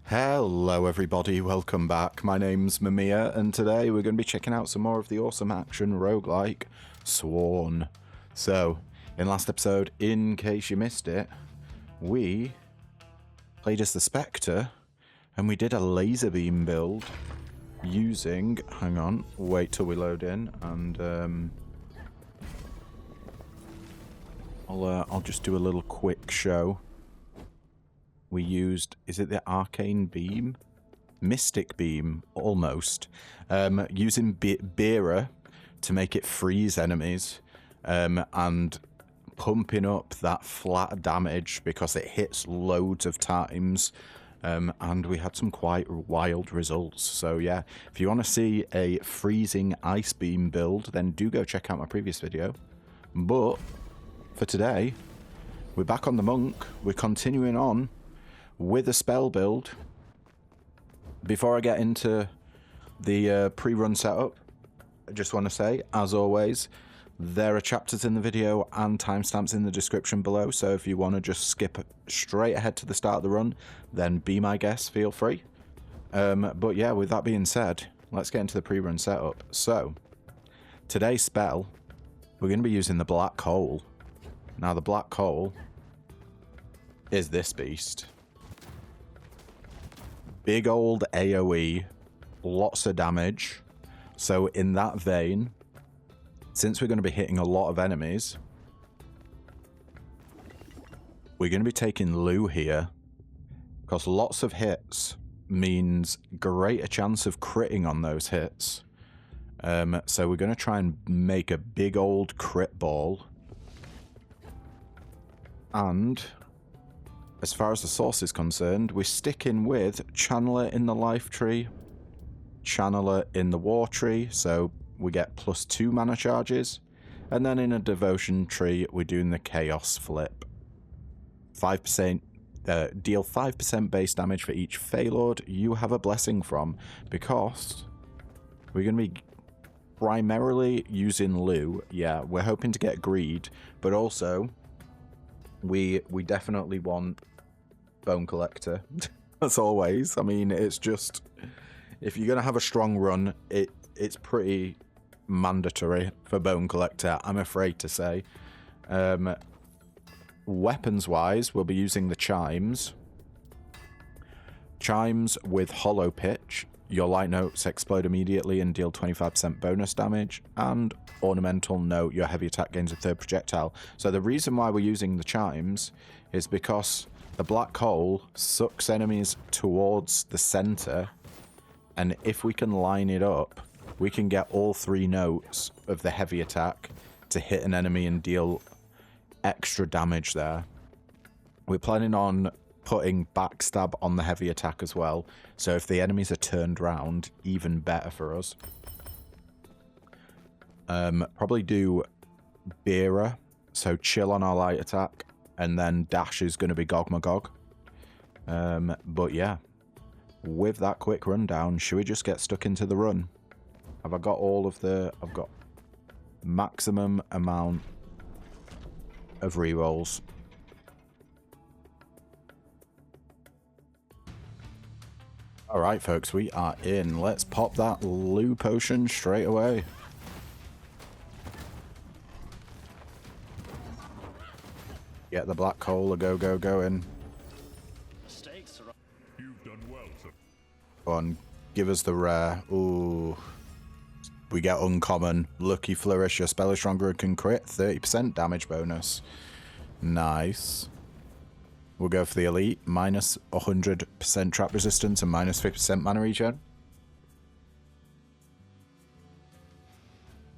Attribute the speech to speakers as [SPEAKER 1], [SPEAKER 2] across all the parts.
[SPEAKER 1] Hello everybody, welcome back. My name's Mamiya and today we're going to be checking out some more of the awesome action roguelike Sworn. So, in last episode, in case you missed it, we played as the Spectre and we did a laser beam build using, hang on, wait till we load in and I'll just do a little quick show. We used, is it the Arcane Beam? Mystic Beam, almost. Using Beera to make it freeze enemies and pumping up that flat damage because it hits loads of times. And we had some quite wild results. So yeah, if you want to see a freezing ice beam build, then do go check out my previous video. But for today, we're back on the monk. We're continuing on with a spell build. Before I get into the pre-run setup, I just want to say, as always, there are chapters in the video and timestamps in the description below, so if you want to just skip straight ahead to the start of the run, then be my guest, feel free. But yeah, with that being said, let's get into the pre-run setup. So, today's spell, we're going to be using the Black Hole. Now, the Black Hole is this beast. Big old AoE, lots of damage. So in that vein, since we're going to be hitting a lot of enemies, we're going to be taking Lu here, because lots of hits means greater chance of critting on those hits. So we're going to try and make a big old crit ball. And as far as the source is concerned, we're sticking with Channeler in the Life Tree, Channeler in the War Tree, so we get +2 mana charges, and then in a Devotion Tree, we're doing the Chaos Flip. 5%, deal 5% base damage for each Phaelord you have a blessing from, because we're going to be primarily using Lu. Yeah, we're hoping to get Greed, but also we definitely want Bone Collector. As always, I mean, it's just, if you're gonna have a strong run, it's pretty mandatory for Bone Collector, I'm afraid to say. Weapons wise, we'll be using the Chimes. Chimes with Hollow Pitch. Your light notes explode immediately and deal 25% bonus damage, and Ornamental Note, your heavy attack gains a third projectile. So the reason why we're using the Chimes is because the Black Hole sucks enemies towards the center, and if we can line it up, we can get all 3 notes of the heavy attack to hit an enemy and deal extra damage there. We're planning on putting Backstab on the heavy attack as well, so if the enemies are turned round, even better for us. Probably do Beera, so chill on our light attack, and then dash is going to be Gogmagog. But yeah, with that quick rundown, should we just get stuck into the run? Have I got all of the... I've got maximum amount of rerolls. Alright folks, we are in. Let's pop that Lu potion straight away. Get the Black Hole a go going.
[SPEAKER 2] You've done well, sir.
[SPEAKER 1] Go on, give us the rare. Ooh. We get uncommon. Lucky Flourish, your spell is stronger and can crit. 30% damage bonus. Nice. We'll go for the elite, minus 100% trap resistance and minus 50% mana regen.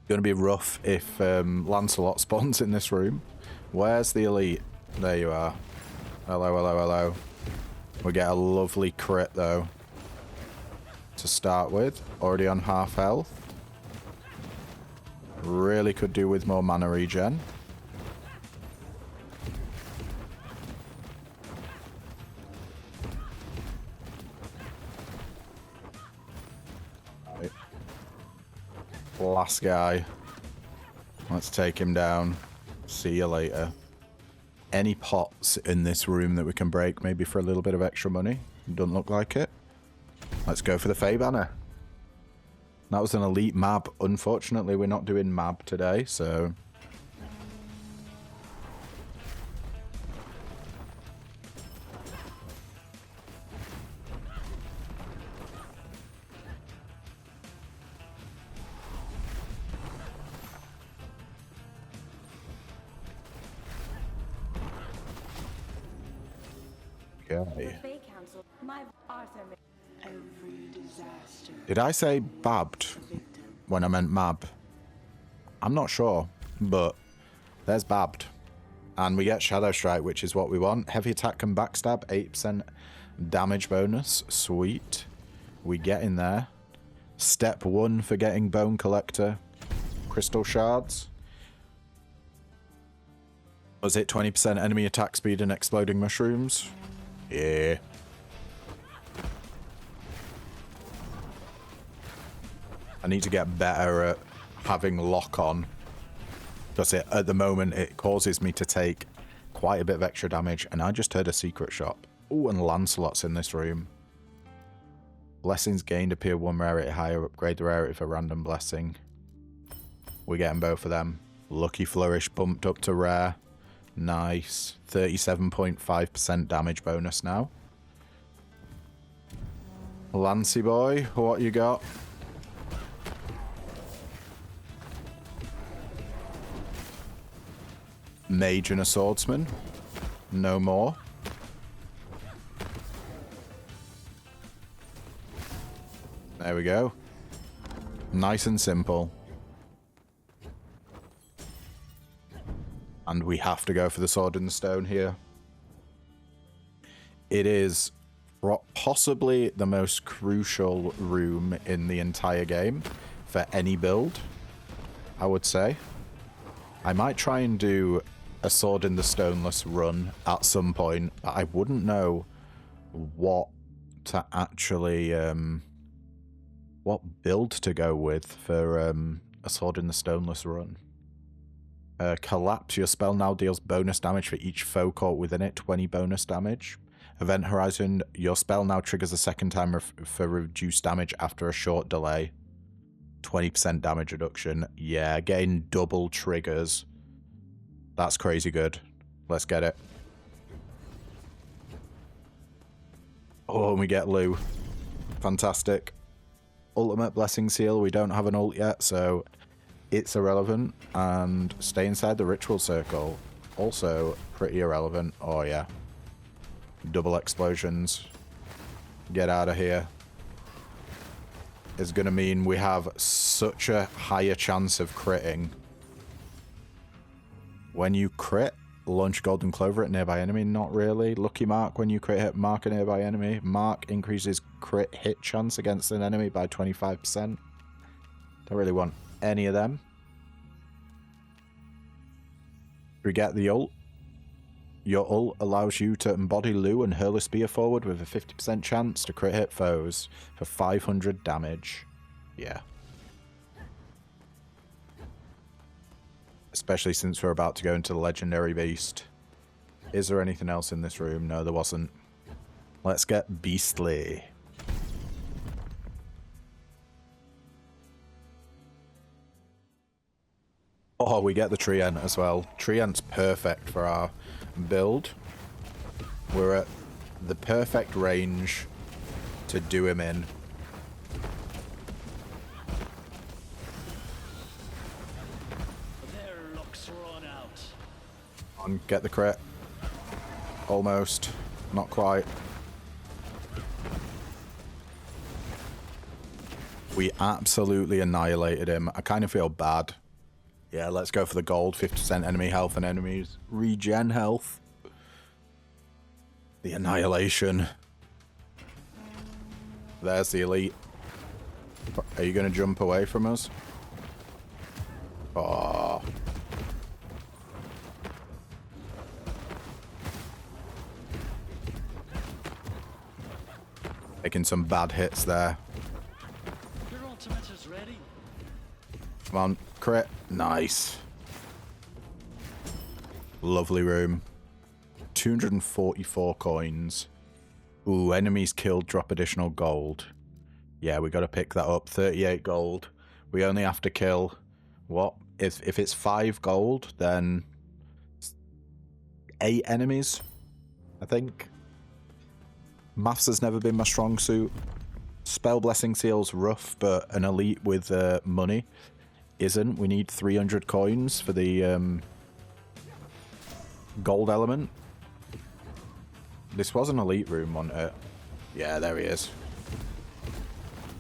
[SPEAKER 1] Gonna be rough if Lancelot spawns in this room. Where's the elite? There you are. Hello, hello, hello. We get a lovely crit though. To start with, already on half health. Really could do with more mana regen. Last guy. Let's take him down. See you later. Any pots in this room that we can break, maybe for a little bit of extra money? Doesn't look like it. Let's go for the Fae banner. That was an elite map. Unfortunately, we're not doing map today, so... Okay. Did I say babbed when I meant mab? I'm not sure, but there's babbed. And we get Shadow Strike, which is what we want. Heavy attack and backstab, 8% damage bonus. Sweet. We get in there. Step 1 for getting Bone Collector. Crystal Shards. Was it 20% enemy attack speed and exploding mushrooms? Yeah. I need to get better at having lock on. Because at the moment it causes me to take quite a bit of extra damage. And I just heard a secret shop. Oh, and Lancelot's in this room. Blessings gained appear 1 rarity higher. Upgrade the rarity for random blessing. We're getting both of them. Lucky Flourish bumped up to rare. Nice. 37.5% damage bonus now. Lancy boy, what you got? Mage and a swordsman. No more. There we go. Nice and simple. And we have to go for the sword and the stone here. It is possibly the most crucial room in the entire game for any build, I would say. I might try and do a sword in the stoneless run at some point, but I wouldn't know what to actually what build to go with for a sword in the stoneless run. Collapse. Your spell now deals bonus damage for each foe caught within it. 20 bonus damage. Event Horizon. Your spell now triggers a second time for reduced damage after a short delay. 20% damage reduction. Yeah, getting double triggers. That's crazy good. Let's get it. Oh, and we get Lou. Fantastic. Ultimate Blessing Seal. We don't have an ult yet, so it's irrelevant. And stay inside the ritual circle. Also pretty irrelevant. Oh, yeah. Double explosions. Get out of here. Is going to mean we have such a higher chance of critting. When you crit, launch Golden Clover at nearby enemy. Not really. Lucky Mark. When you crit hit, mark a nearby enemy. Mark increases crit hit chance against an enemy by 25%. Don't really want any of them. We get the ult. Your ult allows you to embody Lou and hurl a spear forward with a 50% chance to crit hit foes for 500 damage. Yeah. Especially since we're about to go into the Legendary Beast. Is there anything else in this room? No, there wasn't. Let's get beastly. Oh, we get the Treant as well. Treant's perfect for our build. We're at the perfect range to do him in.
[SPEAKER 2] Their luck's run out.
[SPEAKER 1] On, get the crit. Almost. Not quite. We absolutely annihilated him. I kind of feel bad. Yeah, let's go for the gold. 50% enemy health and enemies regen health. The annihilation. There's the elite. Are you going to jump away from us? Oh. Taking some bad hits there.
[SPEAKER 2] Your ultimate is ready.
[SPEAKER 1] Come on, crit. Nice. Lovely room. 244 coins. Ooh, enemies killed drop additional gold. Yeah, we got to pick that up. 38 gold. We only have to kill... What? If it's 5 gold, then... 8 enemies, I think. Maths has never been my strong suit. Spell Blessing Seal's rough, but an elite with money isn't. We need 300 coins for the gold element. This was an elite room, wasn't it? Yeah, there he is.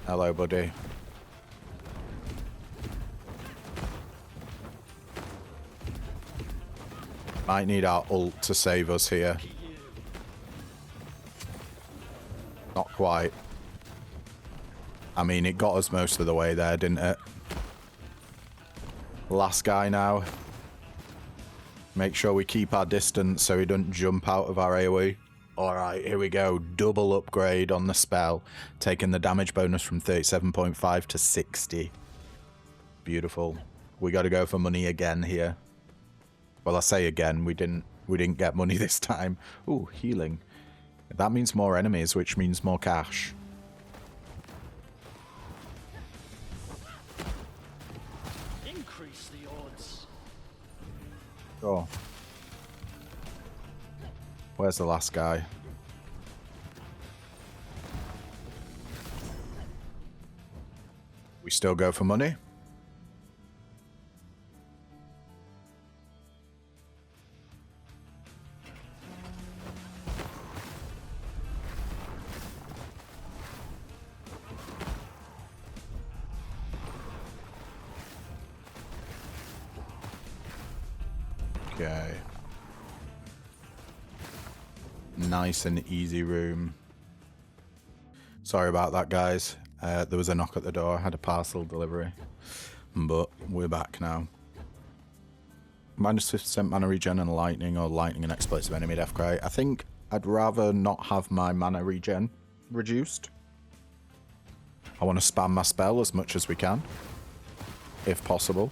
[SPEAKER 1] Hello, buddy. Might need our ult to save us here. Not quite. I mean, it got us most of the way there, didn't it? Last guy now. Make sure we keep our distance so he doesn't jump out of our AoE. Alright, here we go. Double upgrade on the spell. Taking the damage bonus from 37.5 to 60. Beautiful. We got to go for money again here. Well, I say again, we didn't get money this time. Ooh, healing. That means more enemies, which means more cash.
[SPEAKER 2] Increase the odds.
[SPEAKER 1] Oh. Where's the last guy? We still go for money? Okay. Nice and easy room. Sorry about that, guys. There was a knock at the door. I had a parcel delivery. But we're back now. Minus 50% mana regen and lightning, or lightning and explosive enemy death cry. I think I'd rather not have my mana regen reduced. I want to spam my spell as much as we can, if possible.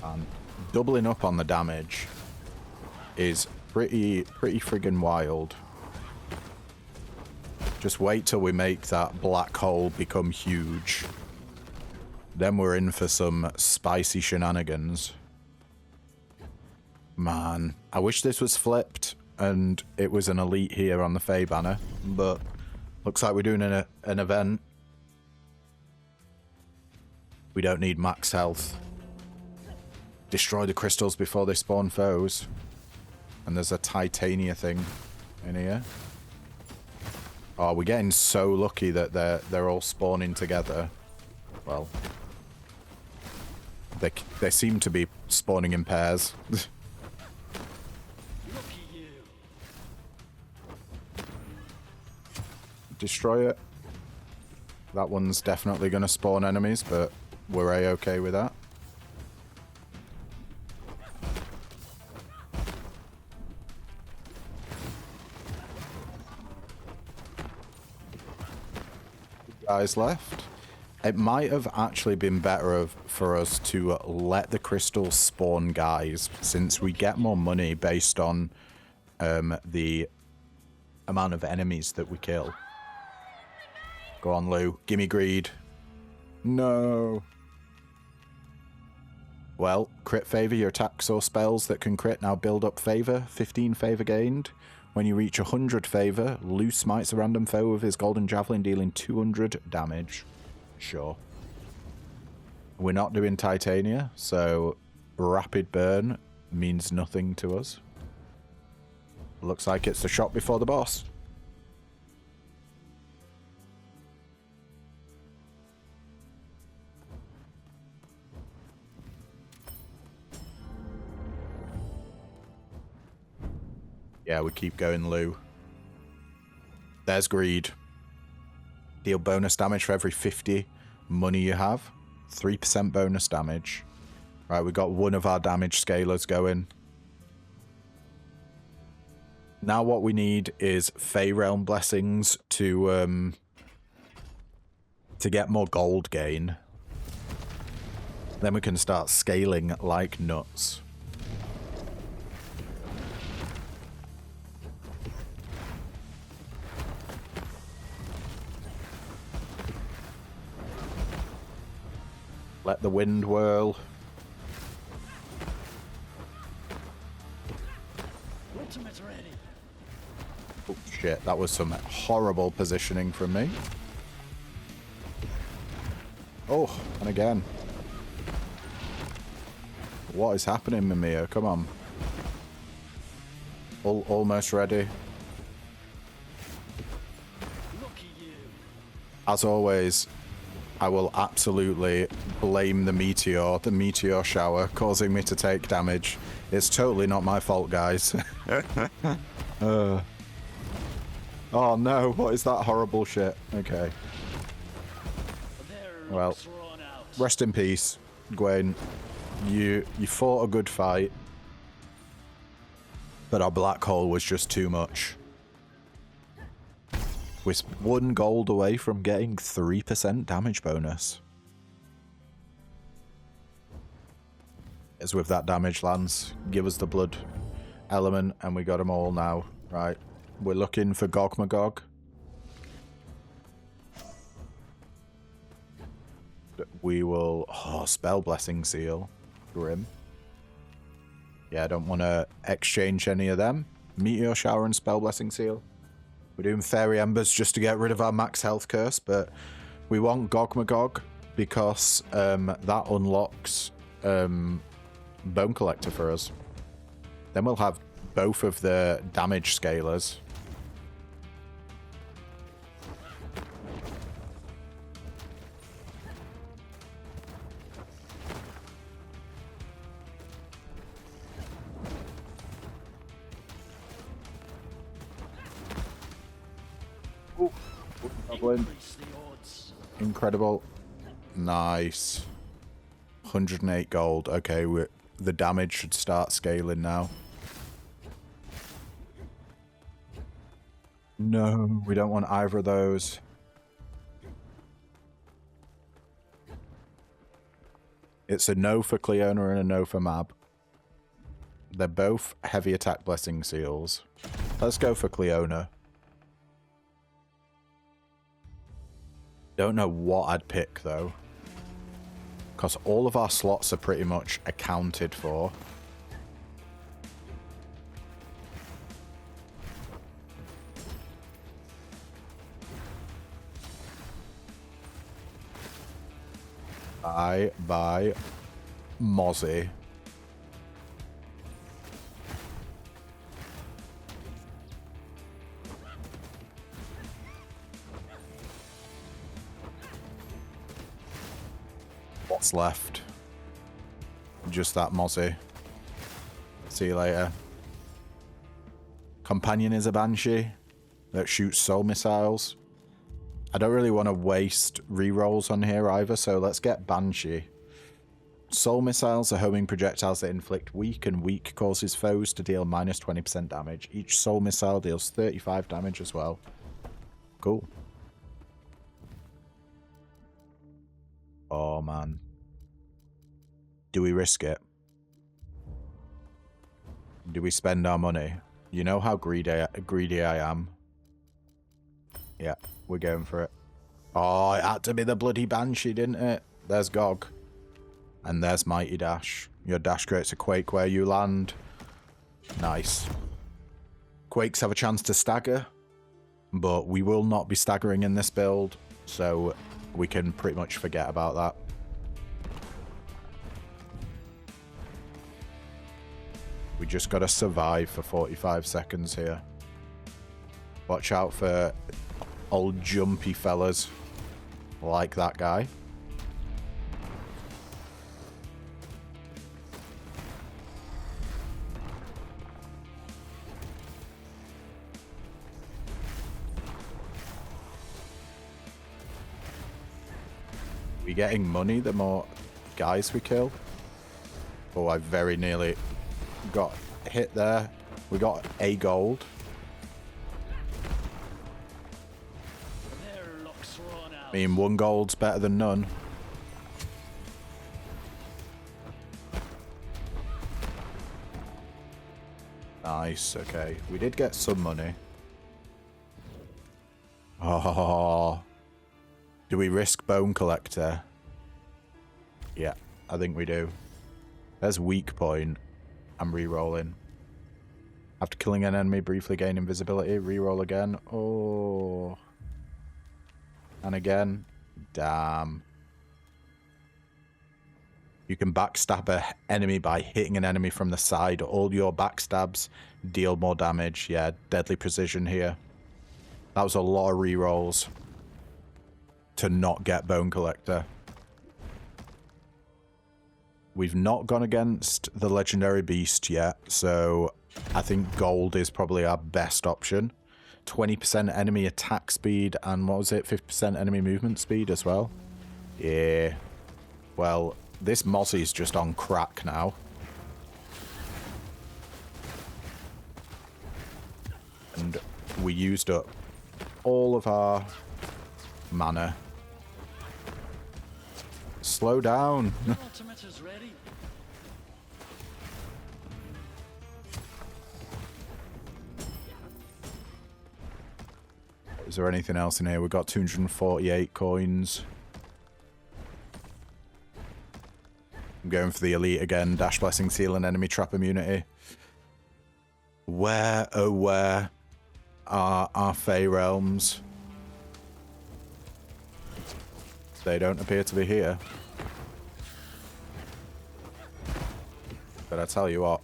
[SPEAKER 1] And doubling up on the damage is pretty friggin' wild. Just wait till we make that black hole become huge. Then we're in for some spicy shenanigans. Man, I wish this was flipped and it was an elite here on the Fae banner, but looks like we're doing an event. We don't need max health. Destroy the crystals before they spawn foes. And there's a Titania thing in here. Oh, we're getting so lucky that they're all spawning together. Well, they seem to be spawning in pairs. Destroy it. That one's definitely going to spawn enemies, but we're A-okay with that. Guys left. It might have actually been better for us to let the crystals spawn guys, since we get more money based on the amount of enemies that we kill. Go on, Lou. Gimme greed. No. Well, crit favor. Your attacks or spells that can crit now build up favor. 15 favor gained. When you reach 100 favor, Lou smites a random foe with his golden javelin, dealing 200 damage. Sure. We're not doing Titania, so rapid burn means nothing to us. Looks like it's the shot before the boss. Yeah, we keep going, Lou. There's greed. Deal bonus damage for every 50 money you have. 3% bonus damage. Right, we got one of our damage scalers going. Now what we need is Fey Realm blessings to get more gold gain. Then we can start scaling like nuts. Let the wind whirl.
[SPEAKER 2] Ultimate ready.
[SPEAKER 1] Oh shit, that was some horrible positioning from me. Oh, and again. What is happening, Mimir? Come on. Almost ready.
[SPEAKER 2] Look at you.
[SPEAKER 1] As always, I will absolutely blame the meteor shower, causing me to take damage. It's totally not my fault, guys. Oh no, what is that horrible shit? Okay. Well, rest in peace, Gwen. You fought a good fight, but our black hole was just too much. We're 1 gold away from getting 3% damage bonus. As with that damage, Lance, give us the blood element, and we got them all now. Right, we're looking for Gogmagog. We will... Oh, Spell Blessing Seal. Grim. Yeah, I don't want to exchange any of them. Meteor Shower and Spell Blessing Seal. We're doing Fairy Embers just to get rid of our max health curse, but we want Gogmagog because that unlocks Bone Collector for us. Then we'll have both of the damage scalers. Incredible. Nice. 108 gold. Okay, the damage should start scaling now. No, we don't want either of those. It's a no for Cleona and a no for Mab. They're both heavy attack blessing seals. Let's go for Cleona. Don't know what I'd pick though, because all of our slots are pretty much accounted for. Bye, Mozzie. What's left? Just that Mozzie. See you later. Companion is a Banshee that shoots soul missiles. I don't really want to waste rerolls on here either, so let's get Banshee. Soul missiles are homing projectiles that inflict weak, and weak causes foes to deal minus 20% damage. Each soul missile deals 35 damage as well. Cool. Oh man. Do we risk it? Do we spend our money? You know how greedy I am. Yeah, we're going for it. Oh, it had to be the bloody Banshee, didn't it? There's Gog. And there's Mighty Dash. Your dash creates a quake where you land. Nice. Quakes have a chance to stagger, but we will not be staggering in this build, so we can pretty much forget about that. We just gotta survive for 45 seconds here. Watch out for old jumpy fellas like that guy. We getting money the more guys we kill? Oh, I very nearly got hit there. We got a gold. I mean, 1 gold's better than none. Nice, okay. We did get some money. Oh. Do we risk Bone Collector? Yeah, I think we do. There's weak point. I'm re-rolling. After killing an enemy, briefly gain invisibility. Re-roll again. Oh. And again. Damn. You can backstab an enemy by hitting an enemy from the side. All your backstabs deal more damage. Yeah, deadly precision here. That was a lot of re-rolls to not get Bone Collector. We've not gone against the Legendary Beast yet, so I think gold is probably our best option. 20% enemy attack speed, and what was it? 50% enemy movement speed as well? Yeah. Well, this Mozzie's just on crack now. And we used up all of our mana. Slow down.
[SPEAKER 2] Ultimate is ready.
[SPEAKER 1] Is there anything else in here? We've got 248 coins. I'm going for the elite again. Dash Blessing, Seal, and Enemy Trap Immunity. Where, oh where, are our Fey Realms? They don't appear to be here. But I tell you what,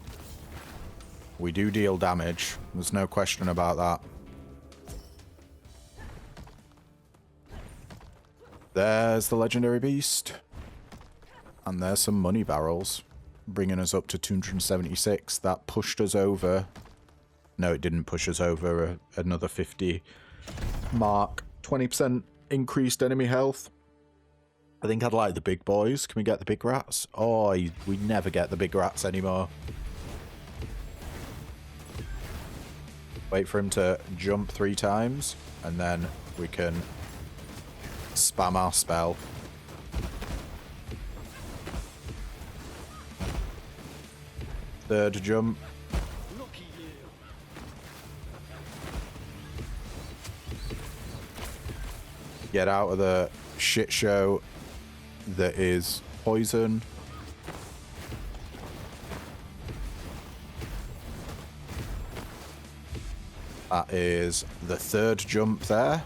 [SPEAKER 1] we do deal damage. There's no question about that. There's the Legendary Beast. And there's some money barrels, bringing us up to 276. That pushed us over. No, it didn't push us over another 50 mark. 20% increased enemy health. I think I'd like the big boys. Can we get the big rats? Oh, we never get the big rats anymore. Wait for him to jump 3 times, and then we can spam our spell. Third jump.
[SPEAKER 2] Lucky you.
[SPEAKER 1] Get out of the shit show that is poison. That is the third jump there.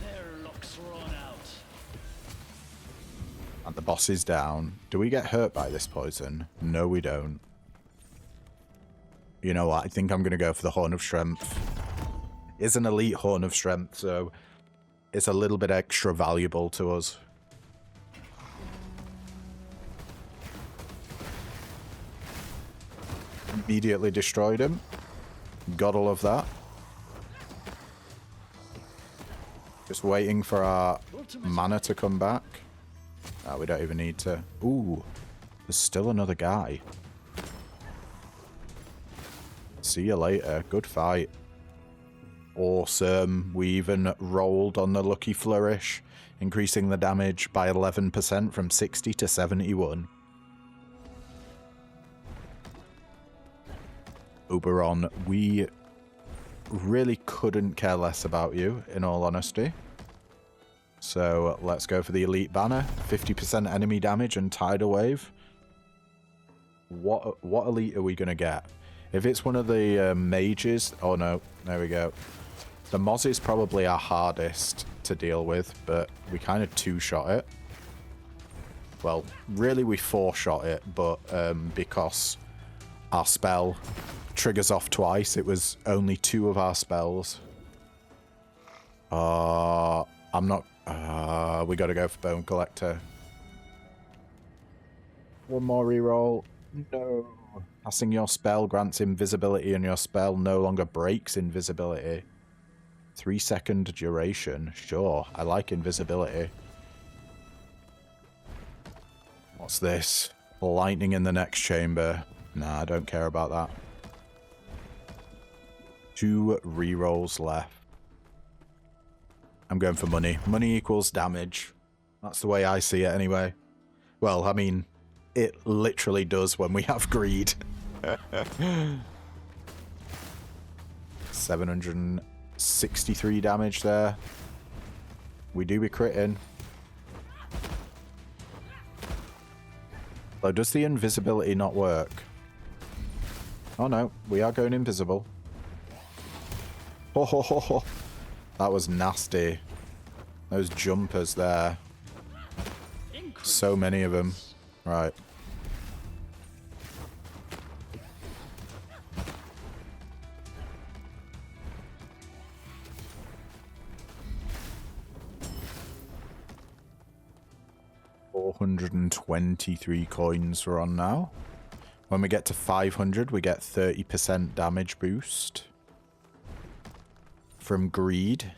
[SPEAKER 2] Their luck's run out.
[SPEAKER 1] And the boss is down. Do we get hurt by this poison? No, we don't. You know what? I think I'm going to go for the Horn of Strength. It's an elite Horn of Strength, so it's a little bit extra valuable to us. Immediately destroyed him. Gotta love that. Just waiting for our mana to come back. We don't even need to. Ooh, there's still another guy. See you later. Good fight. Awesome. We even rolled on the Lucky Flourish, increasing the damage by 11% from 60 to 71. Oberon, we really couldn't care less about you, in all honesty. So let's go for the Elite Banner. 50% enemy damage and Tidal Wave. What elite are we going to get? If it's one of the mages... Oh no, there we go. The Moz is probably our hardest to deal with, but we kind of two-shot it. Well, really we four-shot it, but because our spell triggers off twice, it was only 2 of our spells. I'm not... we gotta go for Bone Collector. One more reroll. No. Passing your spell grants invisibility and your spell no longer breaks invisibility. 3-second duration. Sure, I like invisibility. What's this? Lightning in the next chamber. Nah, I don't care about that. 2 rerolls left. I'm going for money. Money equals damage. That's the way I see it anyway. Well, I mean, it literally does when we have greed. 763 damage there. We do be critting. So does the invisibility not work? Oh no, we are going invisible. Ho ho ho ho. That was nasty. Those jumpers there. So many of them. Right. $423 coins we're on now. When we get to 500, we get 30% damage boost. From greed.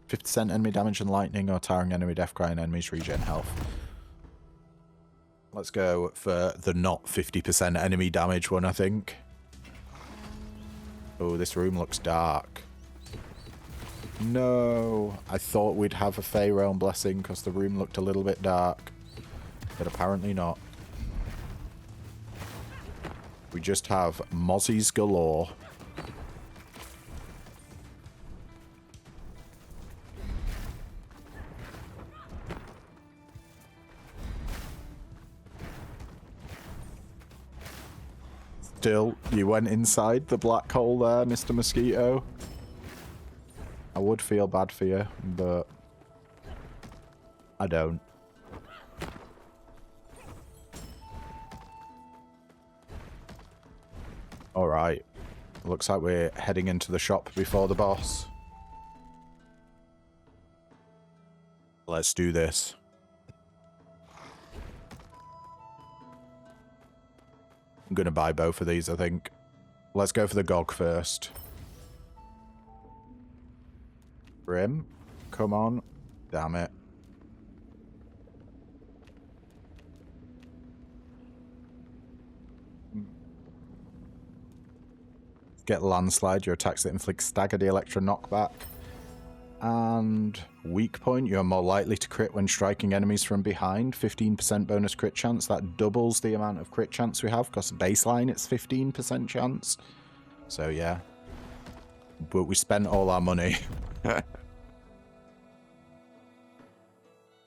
[SPEAKER 1] 50% enemy damage and lightning or tiring enemy, death crying enemies regen health. Let's go for the not 50% enemy damage one, I think. Oh, this room looks dark. No, I thought we'd have a Fey Realm Blessing because the room looked a little bit dark. But apparently not. We just have mozzies galore. Still, you went inside the black hole there, Mr. Mosquito. I would feel bad for you, but I don't. Alright. Looks like we're heading into the shop before the boss. Let's do this. I'm going to buy both of these, I think. Let's go for the GOG first. Grim, come on. Damn it. Get landslide, your attacks that inflict stagger the Electro knockback. And weak point, you're more likely to crit when striking enemies from behind. 15% bonus crit chance. That doubles the amount of crit chance we have, because baseline it's 15% chance. So yeah. But we spent all our money.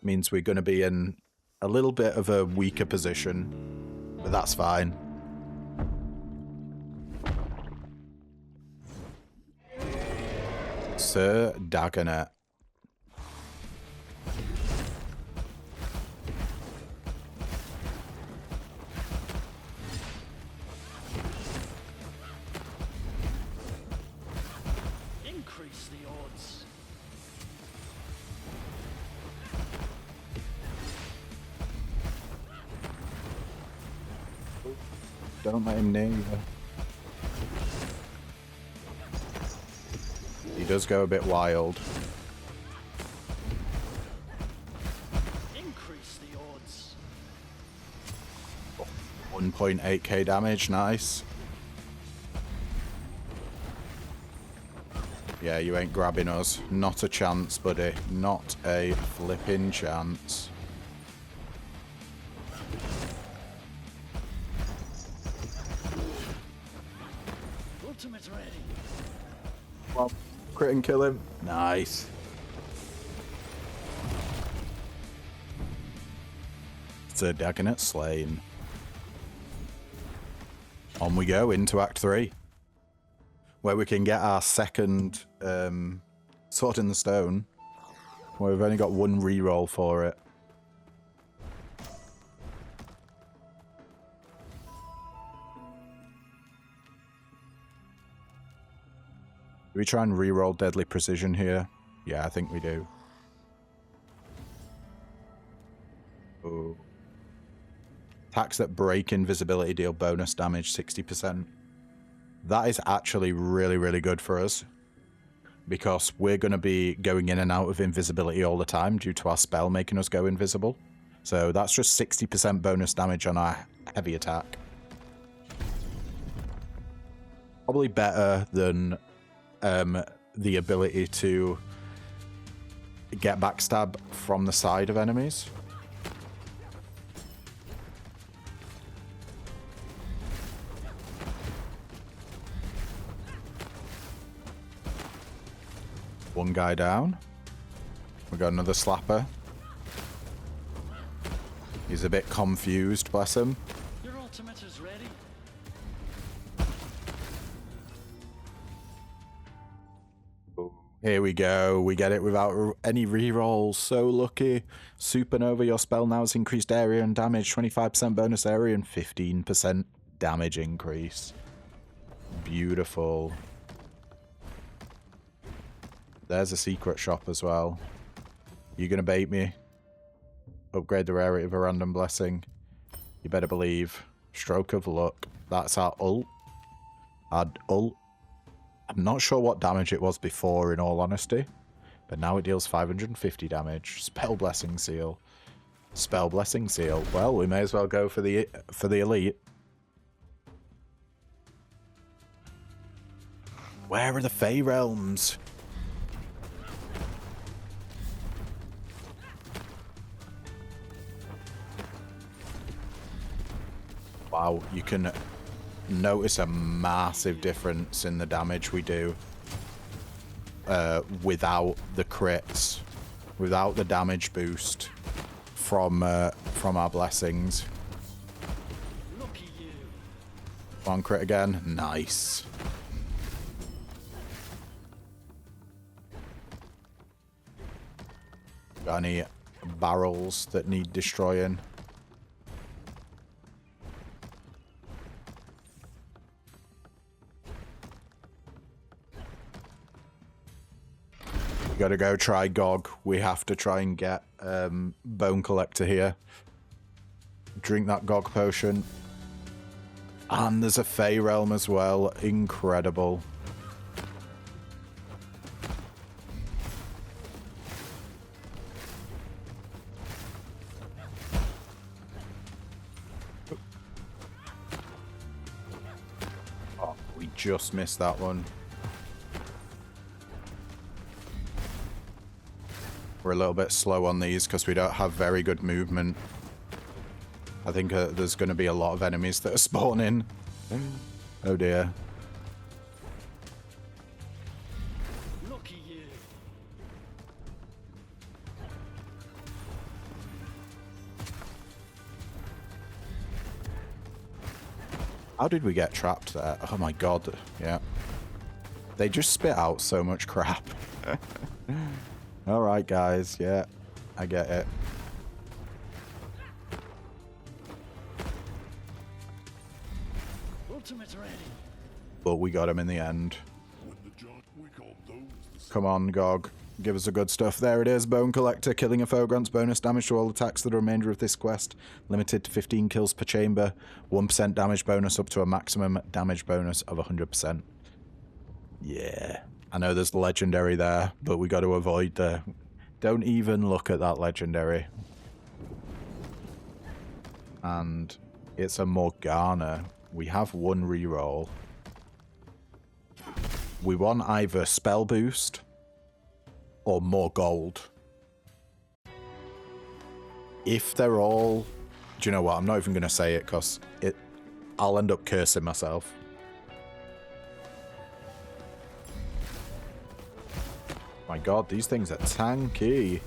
[SPEAKER 1] Means we're going to be in a little bit of a weaker position. But that's fine. Sir Dagonet.
[SPEAKER 2] Increase the odds.
[SPEAKER 1] Don't let him near you. He does go a bit wild.
[SPEAKER 2] Increase the odds.
[SPEAKER 1] 1.8k damage, nice. Yeah, you ain't grabbing us. Not a chance, buddy. Not a flipping chance.
[SPEAKER 2] Ultimate ready.
[SPEAKER 1] Well, crit and kill him. Nice. Sir Dagonet slain. On we go into Act 3. Where we can get our second Sword in the Stone. Where we've only got one reroll for it. Do we try and reroll Deadly Precision here? Yeah, I think we do. Oh. Attacks that break invisibility deal bonus damage 60%. That is actually really, really good for us. Because we're going to be going in and out of invisibility all the time due to our spell making us go invisible. So that's just 60% bonus damage on our heavy attack. Probably better than the ability to get backstab from the side of enemies. One guy down. We got another slapper. He's a bit confused, bless him.
[SPEAKER 2] Your ultimate is ready.
[SPEAKER 1] Here we go. We get it without any rerolls. So lucky. Supernova, your spell now has increased area and damage, 25% bonus area and 15% damage increase. Beautiful. There's a secret shop as well. You gonna bait me? Upgrade the rarity of a random blessing. You better believe. Stroke of luck. That's our ult. Our ult. I'm not sure what damage it was before, in all honesty. But now it deals 550 damage. Spell Blessing Seal. Spell Blessing Seal. Well, we may as well go for the elite. Where are the Fey Realms? Wow, you can notice a massive difference in the damage we do without the crits, without the damage boost from our blessings.
[SPEAKER 2] Lucky you.
[SPEAKER 1] One crit again, nice. Got any barrels that need destroying? We gotta go try Gog. We have to try and get Bone Collector here. Drink that Gog potion. And there's a Fey Realm as well. Incredible. Oh, we just missed that one. We're a little bit slow on these because we don't have very good movement. I think there's going to be a lot of enemies that are spawning. Oh dear.
[SPEAKER 2] Lucky you.
[SPEAKER 1] How did we get trapped there? Oh my god. Yeah. They just spit out so much crap. Alright guys, yeah. I get it.
[SPEAKER 2] Ultimate ready.
[SPEAKER 1] But we got him in the end. Come on, Gog. Give us the good stuff. There it is. Bone Collector. Killing a foe grants bonus damage to all attacks for the remainder of this quest. Limited to 15 kills per chamber. 1% damage bonus up to a maximum damage bonus of 100%. Yeah. I know there's the legendary there, but we got to avoid the... Don't even look at that legendary. And it's a Morgana. We have one reroll. We want either spell boost or more gold. If they're all... Do you know what? I'm not even going to say it because I'll end up cursing myself. My god, these things are tanky.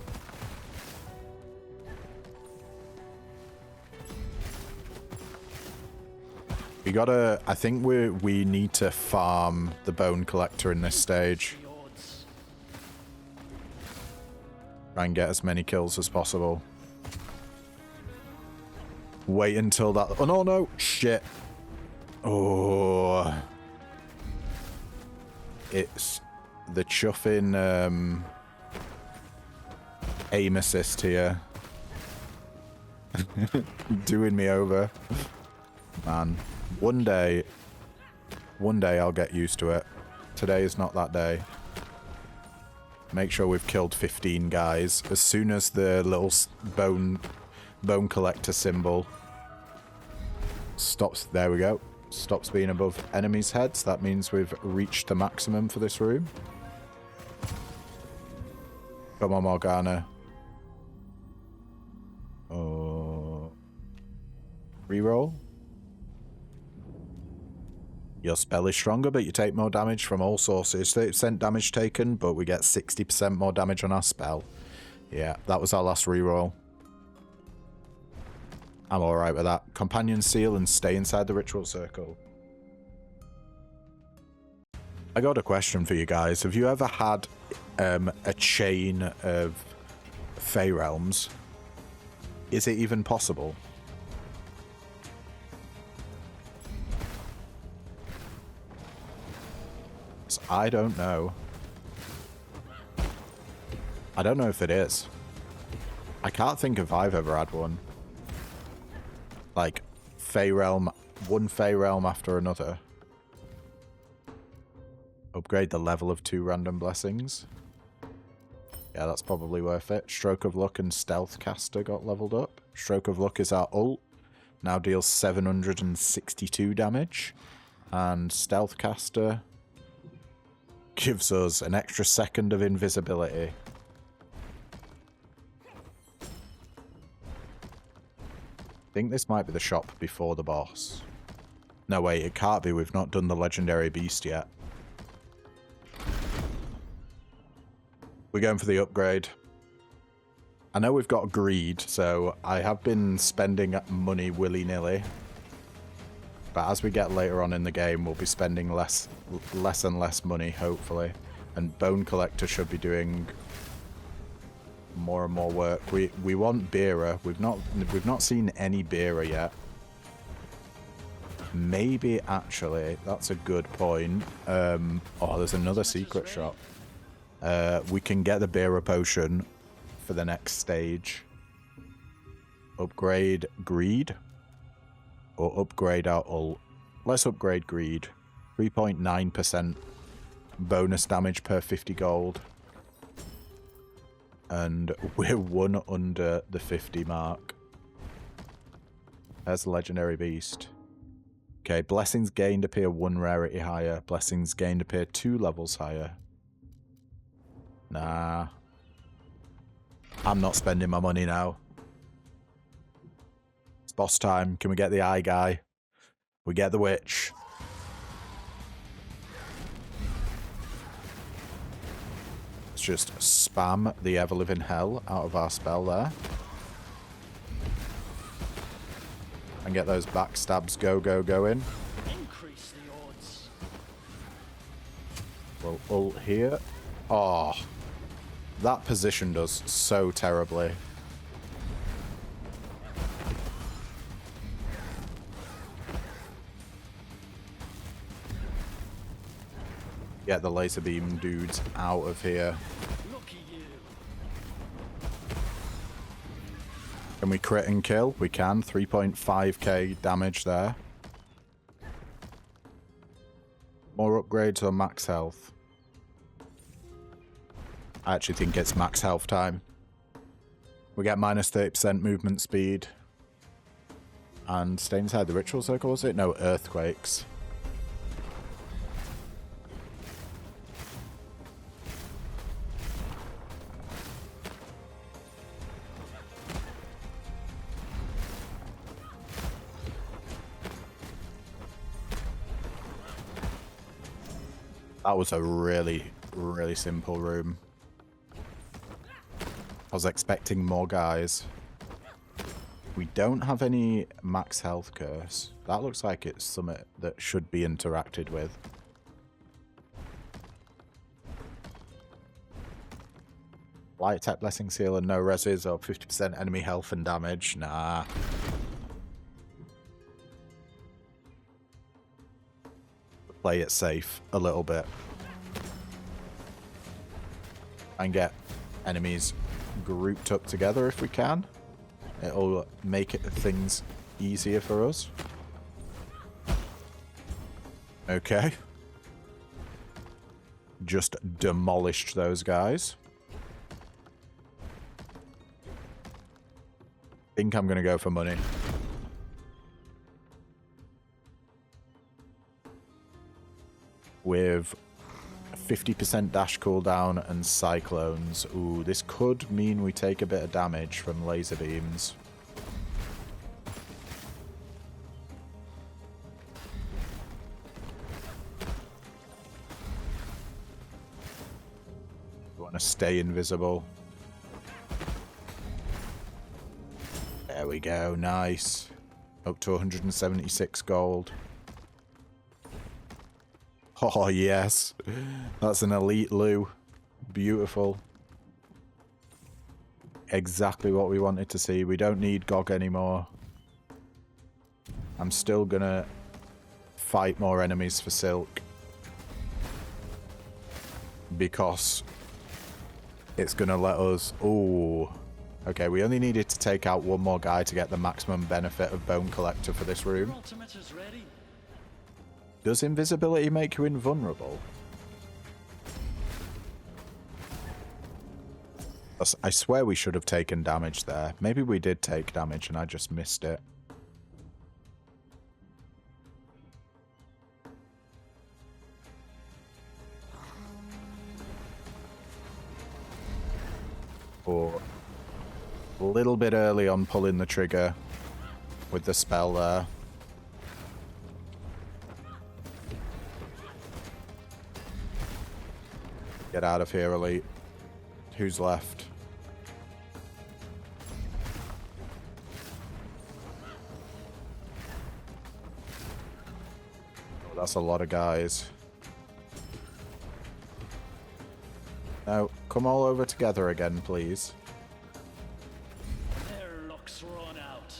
[SPEAKER 1] We gotta... I think we need to farm the Bone Collector in this stage.
[SPEAKER 2] The odds.
[SPEAKER 1] Try and get as many kills as possible. Wait until that... Oh, no, no! Shit. Oh. It's the chuffing aim assist here. Doing me over. Man. One day I'll get used to it. Today is not that day. Make sure we've killed 15 guys. As soon as the little bone collector symbol stops, there we go. Stops being above enemies' heads. That means we've reached the maximum for this room. Come on, Morgana. Oh. Reroll. Your spell is stronger, but you take more damage from all sources. 30% damage taken, but we get 60% more damage on our spell. Yeah, that was our last reroll. I'm alright with that. Companion seal and stay inside the ritual circle. I got a question for you guys. Have you ever had a chain of Fey realms? Is it even possible? I don't know. I don't know if it is. I can't think if I've ever had one. Like, Fey realm, one Fey realm after another. Upgrade the level of 2 random blessings. Yeah, that's probably worth it. Stroke of Luck and Stealth Caster got leveled up. Stroke of Luck is our ult. Now deals 762 damage. And Stealth Caster gives us an extra second of invisibility. I think this might be the shop before the boss. No, wait, it can't be. We've not done the legendary beast yet. We're going for the upgrade. I know we've got greed, so I have been spending money willy-nilly. But as we get later on in the game, we'll be spending less and less money, hopefully. And Bone Collector should be doing more and more work. We want Beera. We've not seen any Beera yet. Maybe actually, that's a good point. Oh, there's another secret shop. We can get the Beera potion for the next stage. Upgrade Greed. Or upgrade our ult. Let's upgrade Greed. 3.9% bonus damage per 50 gold. And we're 1 under the 50 mark. There's the legendary beast. Okay, blessings gained appear 1 rarity higher. Blessings gained appear 2 levels higher. Nah. I'm not spending my money now. It's boss time. Can we get the eye guy? We get the witch. Let's just spam the ever-living hell out of our spell there. And get those backstabs going.
[SPEAKER 2] Increase the odds.
[SPEAKER 1] We'll ult here. Oh, that positioned us so terribly. Get the laser beam dudes out of here.
[SPEAKER 2] Lucky you.
[SPEAKER 1] Can we crit and kill? We can. 3.5k damage there. More upgrades or max health? I actually think it's max health time. We get minus 30% movement speed. And stay inside the ritual circle, was it? No, earthquakes. That was a really, really simple room. I was expecting more guys. We don't have any max health curse. That looks like it's something that should be interacted with. Light attack, blessing seal, and no reses, or 50% enemy health and damage. Nah. Play it safe a little bit. And get enemies grouped up together if we can. It'll make things easier for us. Okay. Just demolished those guys. Think I'm gonna go for money. With 50% dash cooldown and cyclones. Ooh, this could mean we take a bit of damage from laser beams. We want to stay invisible. There There we go. Nice. Up to 176 gold. Oh, yes. That's an elite loo. Beautiful. Exactly what we wanted to see. We don't need GOG anymore. I'm still gonna fight more enemies for silk. Because it's gonna let us... Ooh. Okay, we only needed to take out one more guy to get the maximum benefit of Bone Collector for this room.
[SPEAKER 2] Ultimate is ready.
[SPEAKER 1] Does invisibility make you invulnerable? I swear we should have taken damage there. Maybe we did take damage and I just missed it. Or a little bit early on pulling the trigger with the spell there. Get out of here, elite. Who's left? Oh, that's a lot of guys. No, come all over together again, please.
[SPEAKER 2] Their luck's run out.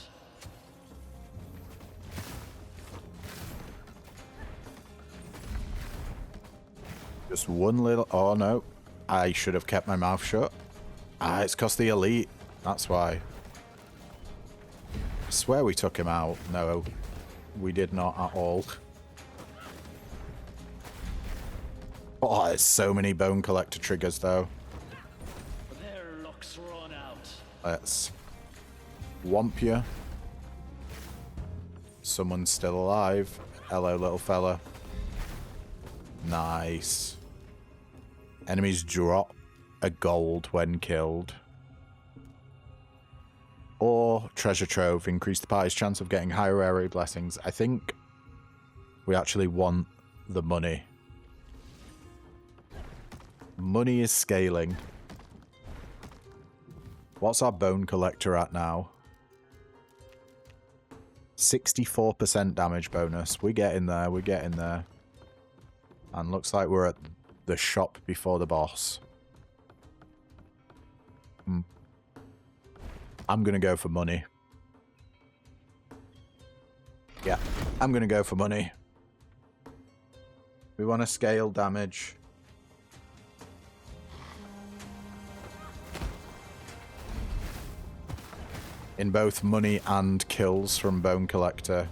[SPEAKER 1] Just one little... Oh, no. I should have kept my mouth shut. Ah, it's because the elite. That's why. I swear we took him out. No, we did not at all. Oh, there's so many Bone Collector triggers, though.
[SPEAKER 2] Their luck's run out.
[SPEAKER 1] Let's whomp you. Someone's still alive. Hello, little fella. Nice. Enemies drop a gold when killed. Or treasure trove. Increase the party's chance of getting higher area blessings. I think we actually want the money. Money is scaling. What's our Bone Collector at now? 64% damage bonus. We're getting there. We're getting there. And looks like we're at the shop before the boss. I'm going to go for money. Yeah, I'm going to go for money. We want to scale damage. In both money and kills from Bone Collector.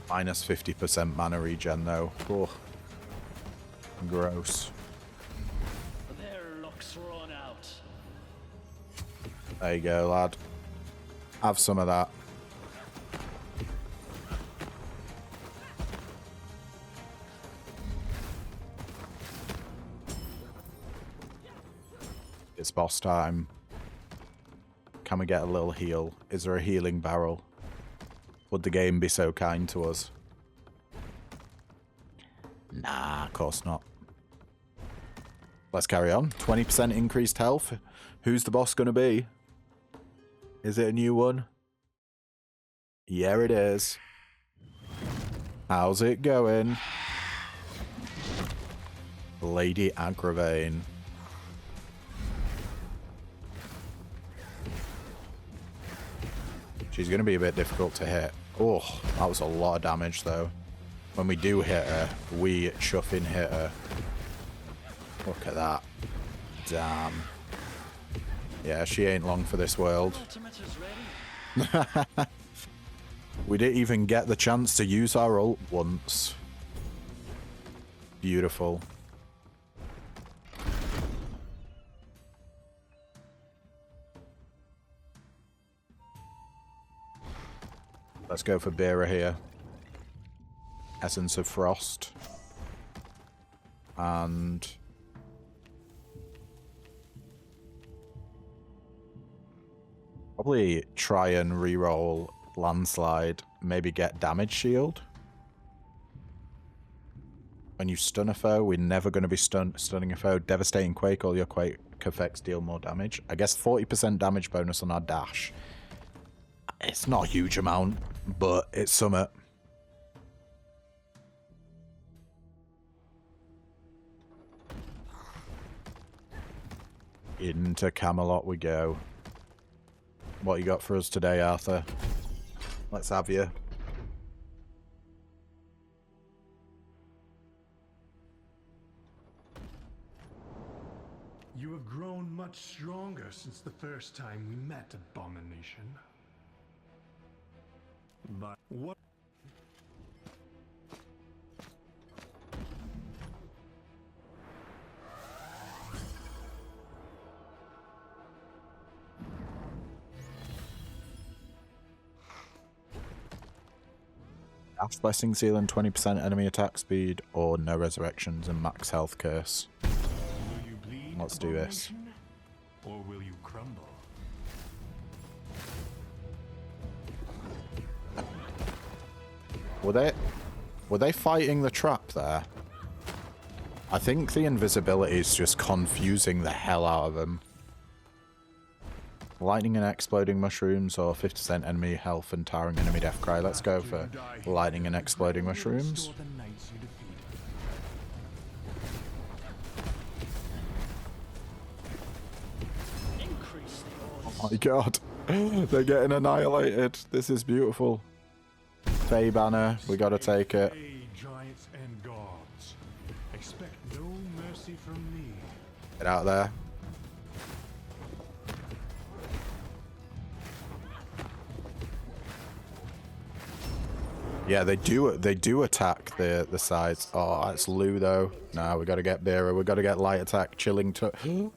[SPEAKER 1] Minus 50% mana regen though. Oh. Gross.
[SPEAKER 2] Their luck's run out.
[SPEAKER 1] There you go, lad. Have some of that. It's boss time. Can we get a little heal? Is there a healing barrel? Would the game be so kind to us? Nah, of course not. Let's carry on. 20% increased health. Who's the boss gonna be? Is it a new one? Yeah, it is. How's it going? Lady Agravane. She's going to be a bit difficult to hit. Oh, that was a lot of damage, though. When we do hit her, we chuffing hit her. Look at that. Damn. Yeah, she ain't long for this world.
[SPEAKER 2] Ultimate is ready.
[SPEAKER 1] We didn't even get the chance to use our ult once. Beautiful. Let's go for Beera here. Essence of Frost. And... probably try and reroll Landslide. Maybe get Damage Shield. When you stun a foe, we're never going to be stunning a foe. Devastating Quake, all your Quake effects deal more damage. I guess 40% damage bonus on our dash. It's not a huge amount, but it's something. Into Camelot we go. What you got for us today, Arthur? Let's have you.
[SPEAKER 3] You have grown much stronger since the first time we met, Abomination. But what?
[SPEAKER 1] Dash Blessing Seal and 20% enemy attack speed, or no resurrections and max health curse.
[SPEAKER 3] Will you bleed,
[SPEAKER 1] Let's do this.
[SPEAKER 3] or will you crumble?
[SPEAKER 1] Were they fighting the trap there? I think the invisibility is just confusing the hell out of them. Lightning and exploding mushrooms, or 50% enemy health and towering enemy death cry. Let's go for lightning and exploding mushrooms.
[SPEAKER 2] Increase the odds.
[SPEAKER 1] Oh my god. They're getting annihilated. This is beautiful. Fey banner, we gotta take it.
[SPEAKER 3] Hey, giants and gods. Expect no mercy from me.
[SPEAKER 1] Get out there. Yeah, they do attack the sides. Oh, that's Lou though. Nah, we gotta get Bearer. We gotta get light attack, chilling touch. I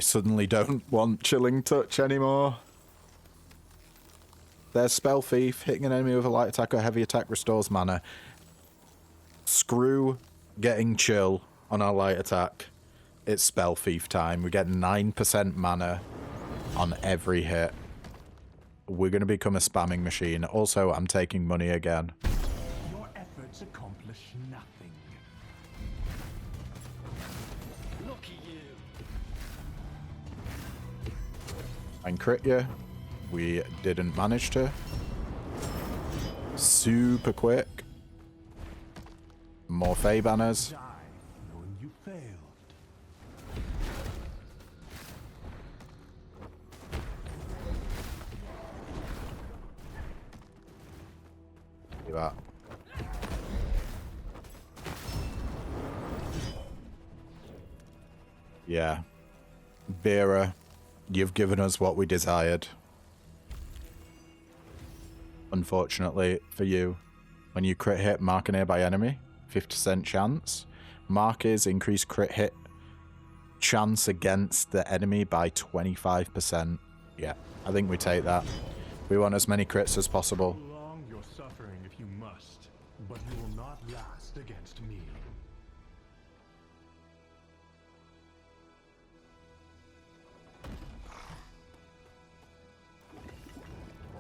[SPEAKER 1] suddenly don't want chilling touch anymore. There's Spell Thief. Hitting an enemy with a light attack or heavy attack restores mana. Screw getting chill on our light attack. It's Spell Thief time. We get 9% mana on every hit. We're going to become a spamming machine. Also, I'm taking money again.
[SPEAKER 3] Your efforts accomplish nothing.
[SPEAKER 2] Look at you.
[SPEAKER 1] And crit you. We didn't manage to. Super quick. More Fey banners.
[SPEAKER 3] Die, knowing you failed.
[SPEAKER 1] Do that. Yeah. Bearer, you've given us what we desired. Unfortunately for you, when you crit hit, mark a nearby enemy, 50% chance. Mark is increased crit hit chance against the enemy by 25%. Yeah, I think we take that. We want as many crits as possible.
[SPEAKER 3] Prolong your suffering if you must, but you will not last against me.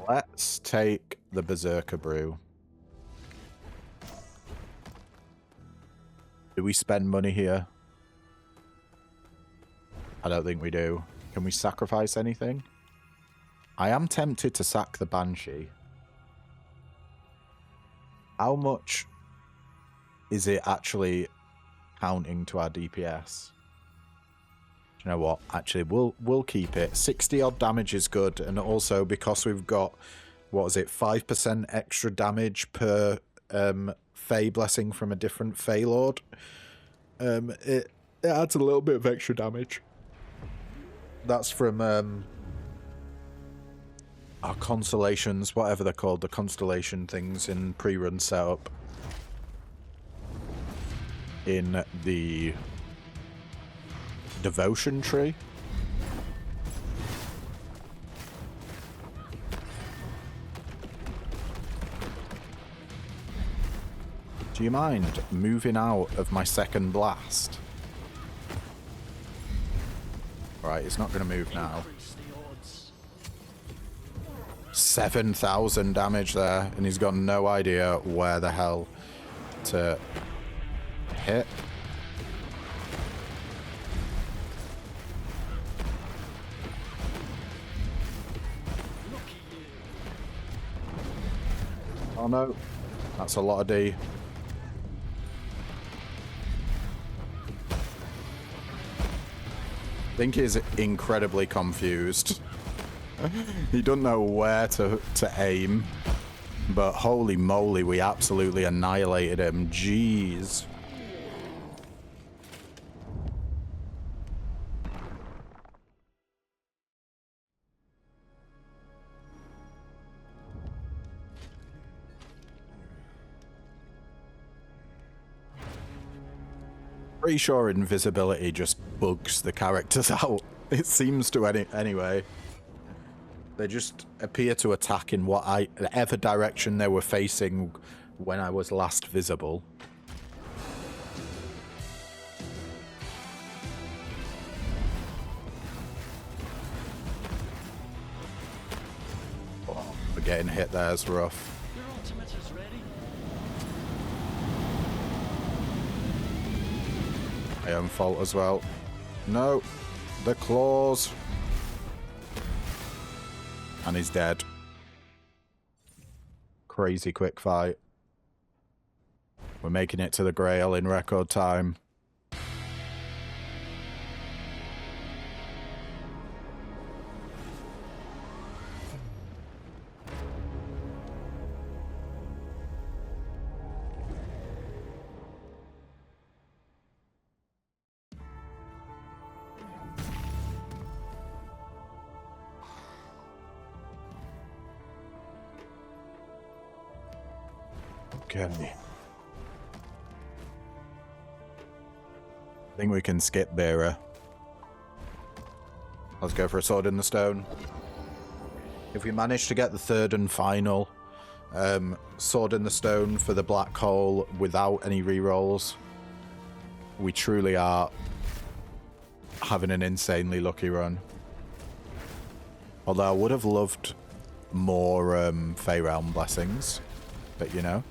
[SPEAKER 1] Let's take the Berserker Brew. Do we spend money here? I don't think we do. Can we sacrifice anything? I am tempted to sack the Banshee. How much is it actually counting to our DPS? You know what? Actually, we'll keep it. 60 odd damage is good, and also because we've got, what is it, 5% extra damage per Fey blessing from a different Fey Lord. It adds a little bit of extra damage. That's from our constellations, whatever they're called, the constellation things in pre-run setup. In the devotion tree. Do you mind moving out of my second blast? Right, it's not going to move now.
[SPEAKER 2] Increase the odds.
[SPEAKER 1] 7,000 damage there, and he's got no idea where the hell to hit.
[SPEAKER 2] Lucky you.
[SPEAKER 1] Oh no, that's a lot of D. I think he's incredibly confused. He doesn't know where to aim, but holy moly, we absolutely annihilated him. Jeez. Pretty sure invisibility just bugs the characters out. It seems to anyway. They just appear to attack in whatever direction they were facing when I was last visible. Oh, but getting hit there is rough.
[SPEAKER 2] Your ultimate is ready.
[SPEAKER 1] My own fault as well. No, the claws. And he's dead. Crazy quick fight. We're making it to the Grail in record time. Okay. I think we can skip Bearer. Let's go for a Sword in the Stone. If we manage to get the third and final Sword in the Stone for the Black Hole without any rerolls, we truly are having an insanely lucky run. Although I would have loved more Fey Realm blessings, but you know.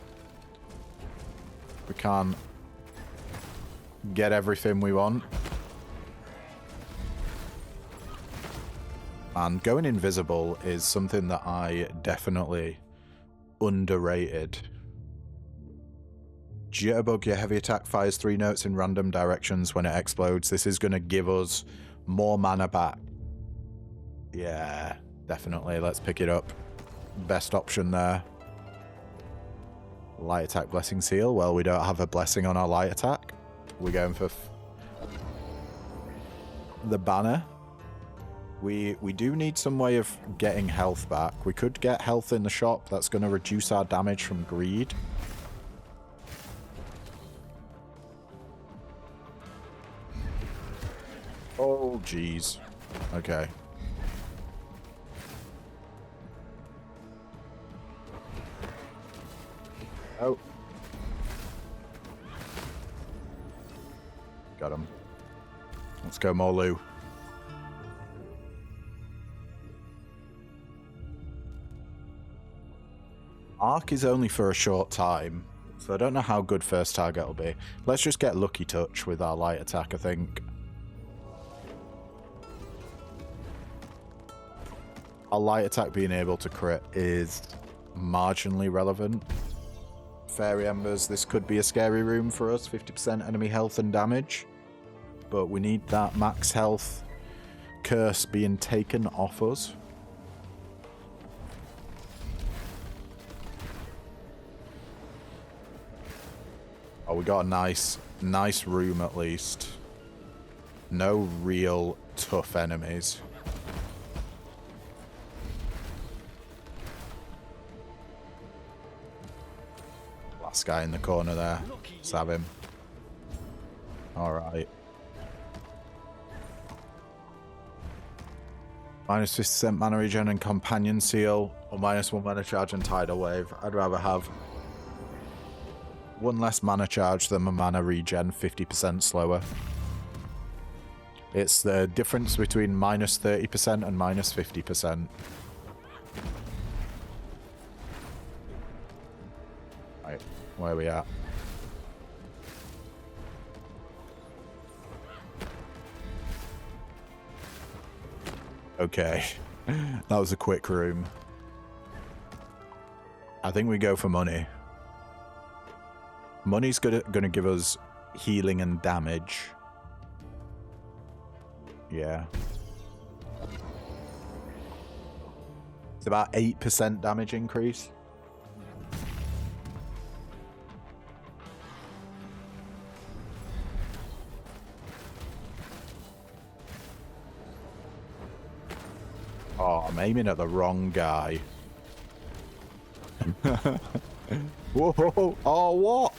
[SPEAKER 1] We can't get everything we want. And going invisible is something that I definitely underrated. Jitterbug, your heavy attack fires 3 notes in random directions when it explodes. This is going to give us more mana back. Yeah, definitely. Let's pick it up. Best option there. Light attack blessing seal. Well, we don't have a blessing on our light attack. We're going for the banner. We do need some way of getting health back. We could get health in the shop. That's going to reduce our damage from greed. Oh, jeez. Okay. Oh. Got him. Let's go, Molu. Arc is only for a short time, so I don't know how good first target will be. Let's just get Lucky Touch with our light attack, I think. Our light attack being able to crit is marginally relevant. Fairy Embers, this could be a scary room for us, 50% enemy health and damage. But we need that max health curse being taken off us. Oh, we got a nice room at least. No real tough enemies. Last guy in the corner there. Let's have him. Alright. Minus 50% mana regen and companion seal, or minus 1 mana charge and tidal wave. I'd rather have 1 less mana charge than my mana regen 50% slower. It's the difference between minus 30% and minus 50%. Right, where are we at? Okay, that was a quick room. I think we go for money. Money's gonna give us healing and damage. Yeah. It's about 8% damage increase. Oh, I'm aiming at the wrong guy. Whoa! Oh, what?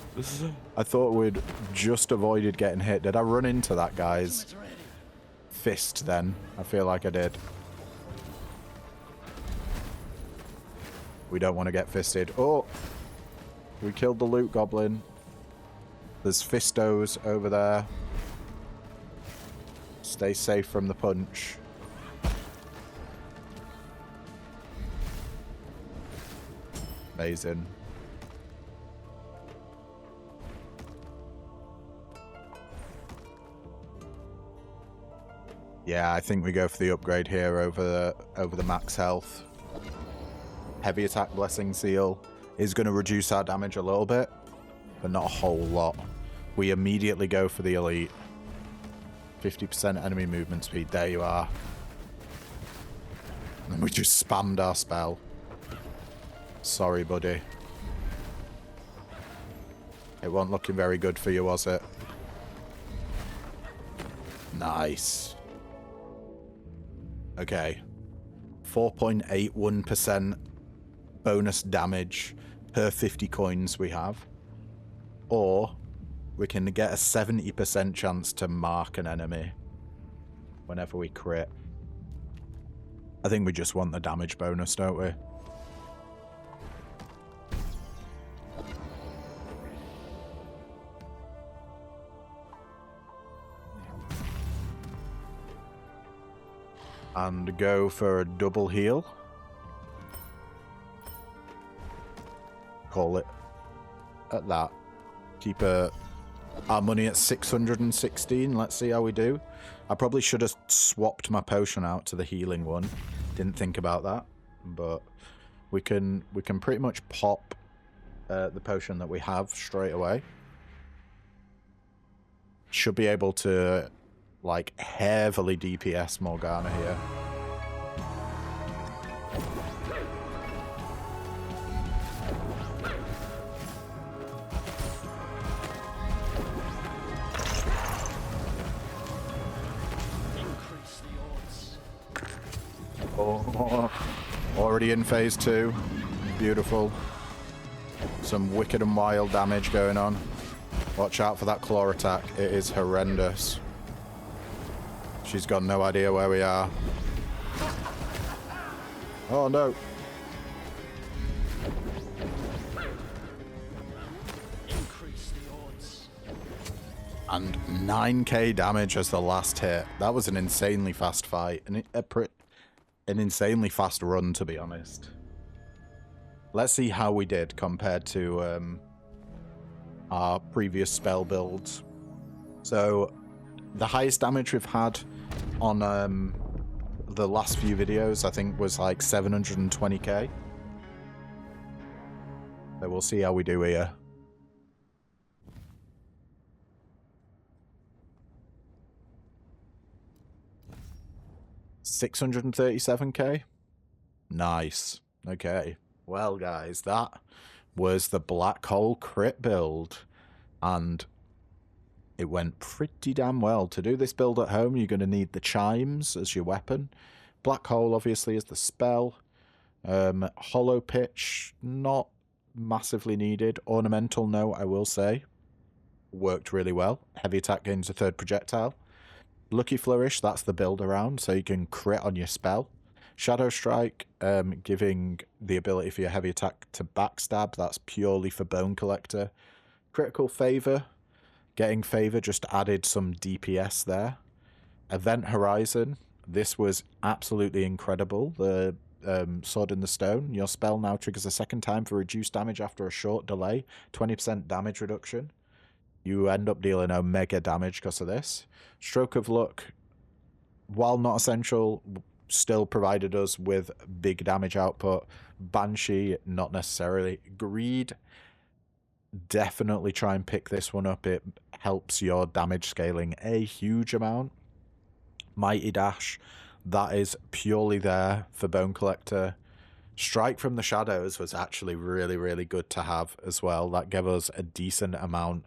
[SPEAKER 1] I thought we'd just avoided getting hit. Did I run into that guy's
[SPEAKER 2] Ultimate's ready.
[SPEAKER 1] fist then? I feel like I did. We don't want to get fisted. Oh! We killed the loot goblin. There's fistos over there. Stay safe from the punch. Amazing. Yeah, I think we go for the upgrade here over the max health. Heavy attack blessing seal is going to reduce our damage a little bit, but not a whole lot. We immediately go for the elite. 50% enemy movement speed. There you are. And we just spammed our spell. Sorry, buddy. It wasn't looking very good for you, was it? Nice. Okay. 4.81% bonus damage per 50 coins we have. Or we can get a 70% chance to mark an enemy whenever we crit. I think we just want the damage bonus, don't we? And go for a double heal. Call it at that. Keep our money at 616. Let's see how we do. I probably should have swapped my potion out to the healing one. Didn't think about that, but we can pretty much pop the potion that we have straight away. Should be able to like heavily DPS Morgana here.
[SPEAKER 2] Increase the odds.
[SPEAKER 1] Oh, already in phase 2. Beautiful. Some wicked and wild damage going on. Watch out for that claw attack. It is horrendous. She's got no idea where we are. Oh no.
[SPEAKER 2] Increase the odds.
[SPEAKER 1] And 9k damage as the last hit. That was an insanely fast fight. And an insanely fast run, to be honest. Let's see how we did compared to our previous spell builds. So, the highest damage we've had on the last few videos, I think, was like 720k. So we'll see how we do here. $637k? Nice. Okay. Well, guys, that was the Black Hole crit build. And it went pretty damn well. To do this build at home, you're going to need the chimes as your weapon. Black Hole, obviously, is the spell. Hollow Pitch, not massively needed. Ornamental Note, I will say. Worked really well. Heavy attack gains a third projectile. Lucky Flourish, that's the build around, so you can crit on your spell. Shadow Strike, giving the ability for your heavy attack to backstab. That's purely for Bone Collector. Critical Favor. Getting Favor just added some DPS there. Event Horizon. This was absolutely incredible. The Sword in the Stone. Your spell now triggers a second time for reduced damage after a short delay. 20% damage reduction. You end up dealing omega damage because of this. Stroke of Luck, while not essential, still provided us with big damage output. Banshee, not necessarily. Greed, definitely try and pick this one up. It helps your damage scaling a huge amount. Mighty Dash, that is purely there for Bone Collector. Strike from the Shadows was actually really, really good to have as well. That gave us a decent amount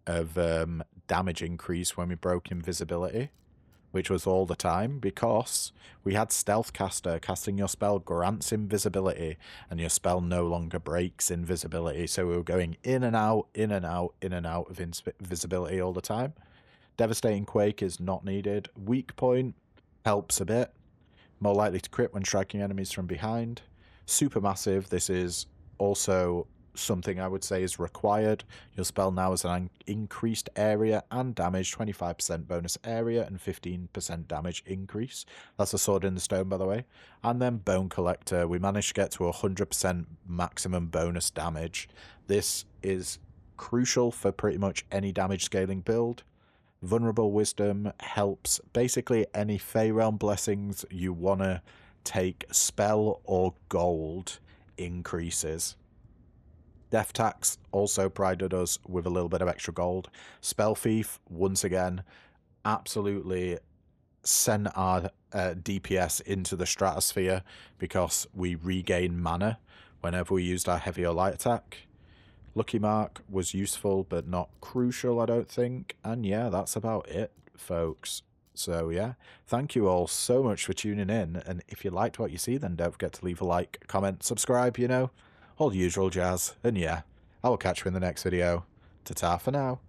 [SPEAKER 1] of damage increase when we broke invisibility, which was all the time, because we had Stealth Caster. Casting your spell grants invisibility, and your spell no longer breaks invisibility. So we were going in and out, in and out, in and out of invisibility all the time. Devastating Quake is not needed. Weak Point helps a bit. More likely to crit when striking enemies from behind. Supermassive, this is also something I would say is required. Your spell now has an increased area and damage, 25% bonus area and 15% damage increase. That's a Sword in the Stone, by the way. And then Bone Collector, we managed to get to 100% maximum bonus damage. This is crucial for pretty much any damage scaling build. Vulnerable Wisdom helps basically any Fey Realm blessings you want to take spell or gold increases. Death Tax also provided us with a little bit of extra gold. Spell Thief, once again, absolutely sent our DPS into the stratosphere because we regain mana whenever we used our heavy or light attack. Lucky Mark was useful but not crucial, I don't think. And yeah, that's about it, folks. So yeah, thank you all so much for tuning in. And if you liked what you see, then don't forget to leave a like, comment, subscribe, you know. All the usual jazz. And yeah, I will catch you in the next video. Ta-ta for now.